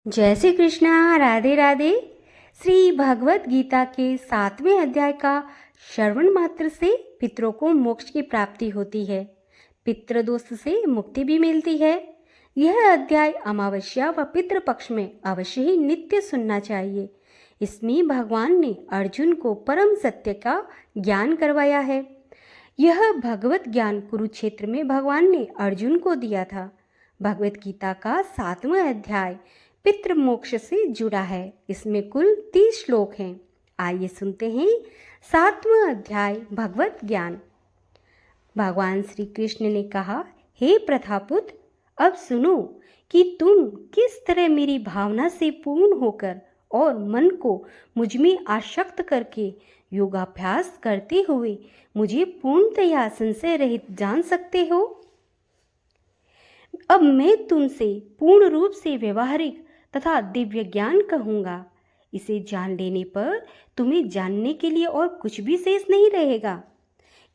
जय श्री कृष्णा। राधे राधे। श्री भगवत गीता के 7वें अध्याय का श्रवण मात्र से पितरों को मोक्ष की प्राप्ति होती है, पितृदोष से मुक्ति भी मिलती है। यह अध्याय अमावस्या व पितृपक्ष में अवश्य ही नित्य सुनना चाहिए। इसमें भगवान ने अर्जुन को परम सत्य का ज्ञान करवाया है। यह भगवत ज्ञान कुरुक्षेत्र में भगवान ने अर्जुन को दिया था। भगवत गीता का 7वां अध्याय पितृ मोक्ष से जुड़ा है। इसमें कुल 30 श्लोक हैं। आइए सुनते हैं 7वां अध्याय भगवत ज्ञान। भगवान श्री कृष्ण ने कहा, हे प्रथापुत्र, अब सुनो कि तुम किस तरह मेरी भावना से पूर्ण होकर और मन को मुझ में आसक्त करके योगाभ्यास करते हुए मुझे पूर्णतया संशय रहित जान सकते हो। अब मैं तुमसे पूर्ण रूप से व्यवहारिक तथा दिव्य ज्ञान कहूँगा। इसे जान लेने पर तुम्हें जानने के लिए और कुछ भी शेष नहीं रहेगा।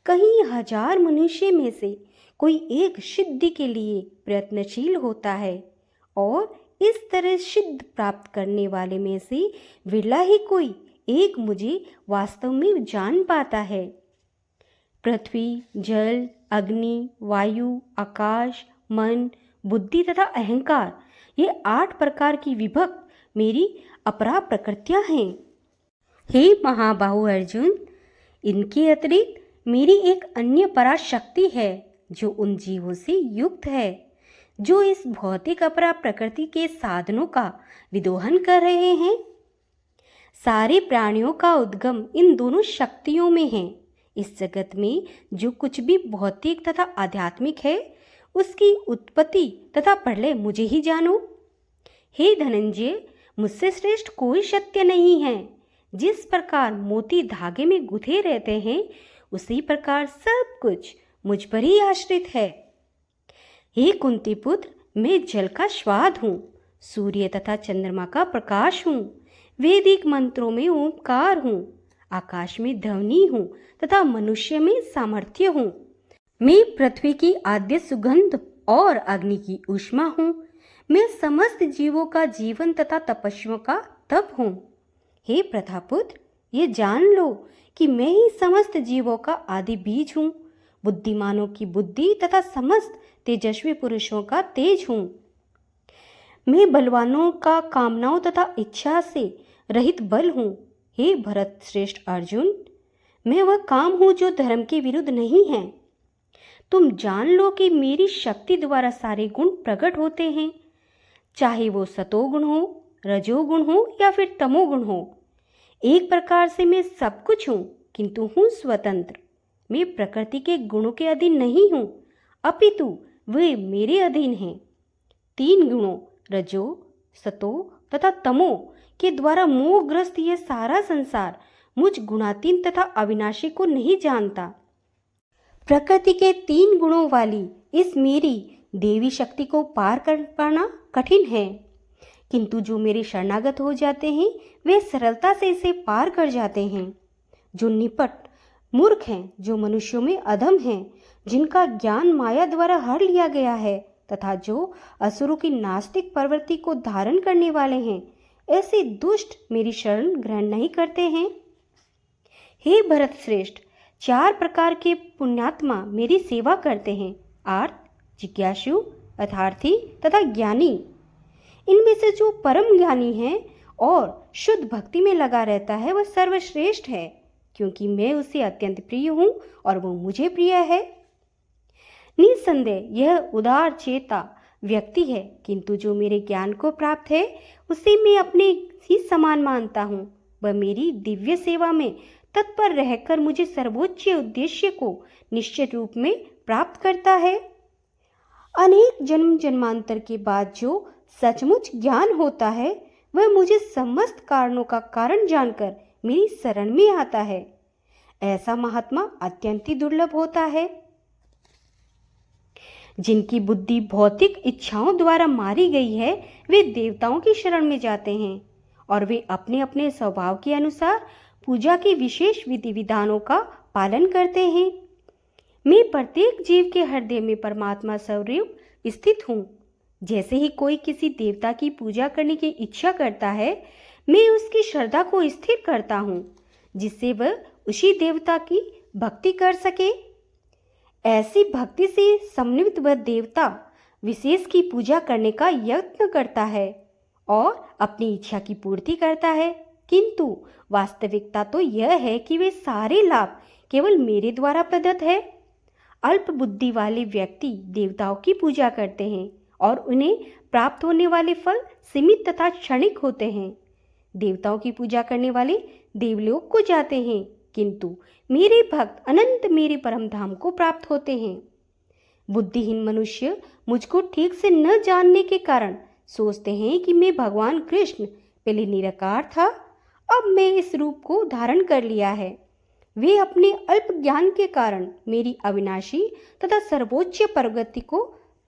कहीं हजार मनुष्य में से कोई एक सिद्धि के लिए प्रयत्नशील होता है और इस तरह सिद्ध प्राप्त करने वाले में से विरला ही कोई एक मुझे वास्तव में जान पाता है। पृथ्वी, जल, अग्नि, वायु, आकाश, मन, बुद्धि तथा अहंकार, ये 8 प्रकार की विभक्त मेरी अपरा प्रकृतियां हैं। हे महाबाहु अर्जुन, इनके अतिरिक्त मेरी एक अन्य पराशक्ति है जो उन जीवों से युक्त है जो इस भौतिक अपरा प्रकृति के साधनों का विदोहन कर रहे हैं। सारे प्राणियों का उद्गम इन दोनों शक्तियों में है। इस जगत में जो कुछ भी भौतिक तथा आध्यात्मिक है, उसकी उत्पत्ति तथा प्रलय मुझे ही जानो। हे धनंजय, मुझसे श्रेष्ठ कोई सत्य नहीं है। जिस प्रकार मोती धागे में गुंथे रहते हैं, उसी प्रकार सब कुछ मुझ पर ही आश्रित है। हे कुंती पुत्र, मैं जल का स्वाद हूँ, सूर्य तथा चंद्रमा का प्रकाश हूँ, वैदिक मंत्रों में ओंकार हूँ, आकाश में ध्वनि हूँ तथा मनुष्य में सामर्थ्य हूँ। मैं पृथ्वी की आद्य सुगंध और अग्नि की ऊष्मा हूँ। मैं समस्त जीवों का जीवन तथा तपस्वियों का तप हूँ। हे प्रथापुत्र, ये जान लो कि मैं ही समस्त जीवों का आदि बीज हूँ, बुद्धिमानों की बुद्धि तथा समस्त तेजस्वी पुरुषों का तेज हूँ। मैं बलवानों का कामनाओं तथा इच्छा से रहित बल हूँ। हे भरत श्रेष्ठ अर्जुन, मैं वह काम हूँ जो धर्म के विरुद्ध नहीं है। तुम जान लो कि मेरी शक्ति द्वारा सारे गुण प्रकट होते हैं, चाहे वो सतोगुण हो, रजोगुण हो या फिर तमोगुण हो। एक प्रकार से मैं सब कुछ हूँ, किंतु हूँ स्वतंत्र। मैं प्रकृति के गुणों के अधीन नहीं हूँ, अपितु वे मेरे अधीन हैं। 3 गुणों रजो, सतो तथा तमो के द्वारा मोहग्रस्त यह सारा संसार मुझ गुणातीन तथा अविनाशी को नहीं जानता। प्रकृति के 3 गुणों वाली इस मेरी देवी शक्ति को पार कर पाना कठिन है, किंतु जो मेरे शरणागत हो जाते हैं वे सरलता से इसे पार कर जाते हैं। जो निपट मूर्ख हैं, जो मनुष्यों में अधम हैं, जिनका ज्ञान माया द्वारा हर लिया गया है तथा जो असुरों की नास्तिक प्रवृत्ति को धारण करने वाले हैं, ऐसे दुष्ट मेरी शरण ग्रहण नहीं करते हैं। हे भरत श्रेष्ठ, 4 प्रकार के पुण्यात्मा मेरी सेवा करते हैं, आर्त, जिज्ञासु, अर्थार्थी तथा ज्ञानी। इनमें से जो परम ज्ञानी है और शुद्ध भक्ति में लगा रहता है, वह सर्वश्रेष्ठ है, क्योंकि मैं उसे अत्यंत प्रिय हूँ और वो मुझे प्रिय है। निसंदेह यह उदार चेता व्यक्ति है, किंतु जो मेरे ज्ञान को प्राप्त है उसे मैं अपने ही समान मानता हूँ। वह मेरी दिव्य सेवा में तत्पर रहकर मुझे सर्वोच्च उद्देश्य को निश्चित रूप में प्राप्त करता है। अनेक जन्म जन्मांतर के बाद जो सचमुच ज्ञान होता है, वह मुझे समस्त कारणों का कारण जानकर मेरी शरण में आता है। ऐसा महात्मा अत्यंत ही दुर्लभ होता है। जिनकी बुद्धि भौतिक इच्छाओं द्वारा मारी गई है, वे देवताओं की शरण में जाते हैं और वे अपने अपने स्वभाव के अनुसार पूजा के विशेष विधि विधानों का पालन करते हैं। मैं प्रत्येक जीव के हृदय में परमात्मा स्वरूप स्थित हूँ। जैसे ही कोई किसी देवता की पूजा करने की इच्छा करता है, मैं उसकी श्रद्धा को स्थिर करता हूँ, जिससे वह उसी देवता की भक्ति कर सके। ऐसी भक्ति से समन्वित वह देवता विशेष की पूजा करने का यत्न करता है और अपनी इच्छा की पूर्ति करता है, किंतु वास्तविकता तो यह है कि वे सारे लाभ केवल मेरे द्वारा प्रदत्त है। अल्प बुद्धि वाले व्यक्ति देवताओं की पूजा करते हैं और उन्हें प्राप्त होने वाले फल सीमित तथा क्षणिक होते हैं। देवताओं की पूजा करने वाले देवलोक को जाते हैं, किंतु मेरे भक्त अनंत मेरे परम धाम को प्राप्त होते हैं। बुद्धिहीन मनुष्य मुझको ठीक से न जानने के कारण सोचते हैं कि मैं भगवान कृष्ण पहले निराकार था, अब मैं इस रूप को धारण कर लिया है। वे अपने अल्प ज्ञान के कारण मेरी अविनाशी तथा सर्वोच्च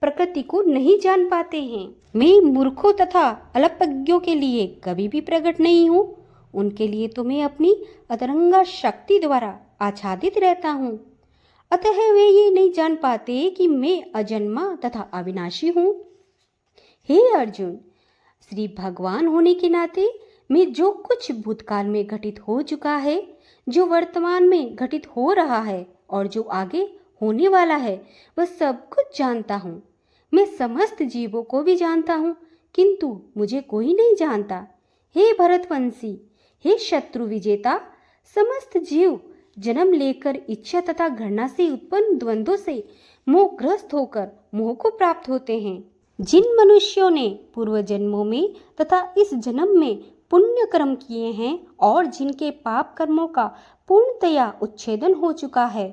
प्रकृति को नहीं जान पाते हैं। मैं मूर्खों तथा अल्पज्ञों के लिए कभी भी प्रकट नहीं हूँ। उनके लिए तो मैं अपनी अतरंगा शक्ति द्वारा आच्छादित रहता हूँ। अतः वे ये नहीं जान पाते कि मैं अजन्मा तथा अविनाशी हूँ। हे अर्जुन, श्री भगवान होने के नाते मैं जो कुछ भूतकाल में घटित हो चुका है, जो वर्तमान में घटित हो रहा है और जो आगे होने वाला है, वह सब कुछ जानता हूँ। मैं समस्त जीवों को भी जानता हूँ, किंतु मुझे कोई नहीं जानता। हे भरतवंशी, हे शत्रु विजेता, समस्त जीव जन्म लेकर इच्छा तथा घृणा से उत्पन्न द्वंद्वों से मोहग्रस्त होकर मोह को प्राप्त होते हैं। जिन मनुष्यों ने पूर्व जन्मों में तथा इस जन्म में पुण्य कर्म किए हैं और जिनके पाप कर्मों का पूर्णतया उच्छेदन हो चुका है,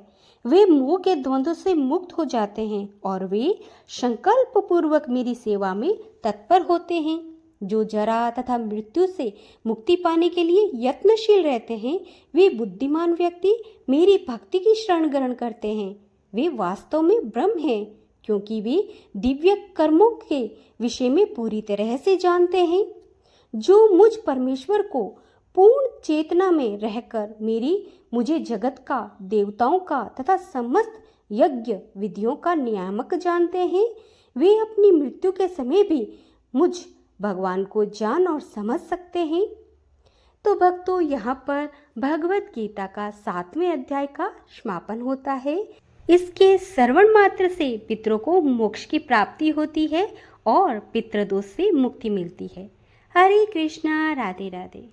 वे मोह के द्वंद्व से मुक्त हो जाते हैं और वे संकल्प पूर्वक मेरी सेवा में तत्पर होते हैं। जो जरा तथा मृत्यु से मुक्ति पाने के लिए यत्नशील रहते हैं, वे बुद्धिमान व्यक्ति मेरी भक्ति की शरण ग्रहण करते हैं। वे वास्तव में ब्रह्म हैं, क्योंकि वे दिव्य कर्मों के विषय में पूरी तरह से जानते हैं। जो मुझ परमेश्वर को पूर्ण चेतना में रहकर मुझे जगत का, देवताओं का तथा समस्त यज्ञ विधियों का नियामक जानते हैं, वे अपनी मृत्यु के समय भी मुझ भगवान को जान और समझ सकते हैं। तो भक्तों, यहाँ पर भगवत गीता का 7वें अध्याय का समापन होता है। इसके श्रवण मात्र से पितरों को मोक्ष की प्राप्ति होती है और पितृदोष से मुक्ति मिलती है। हरे कृष्णा, राधे राधे।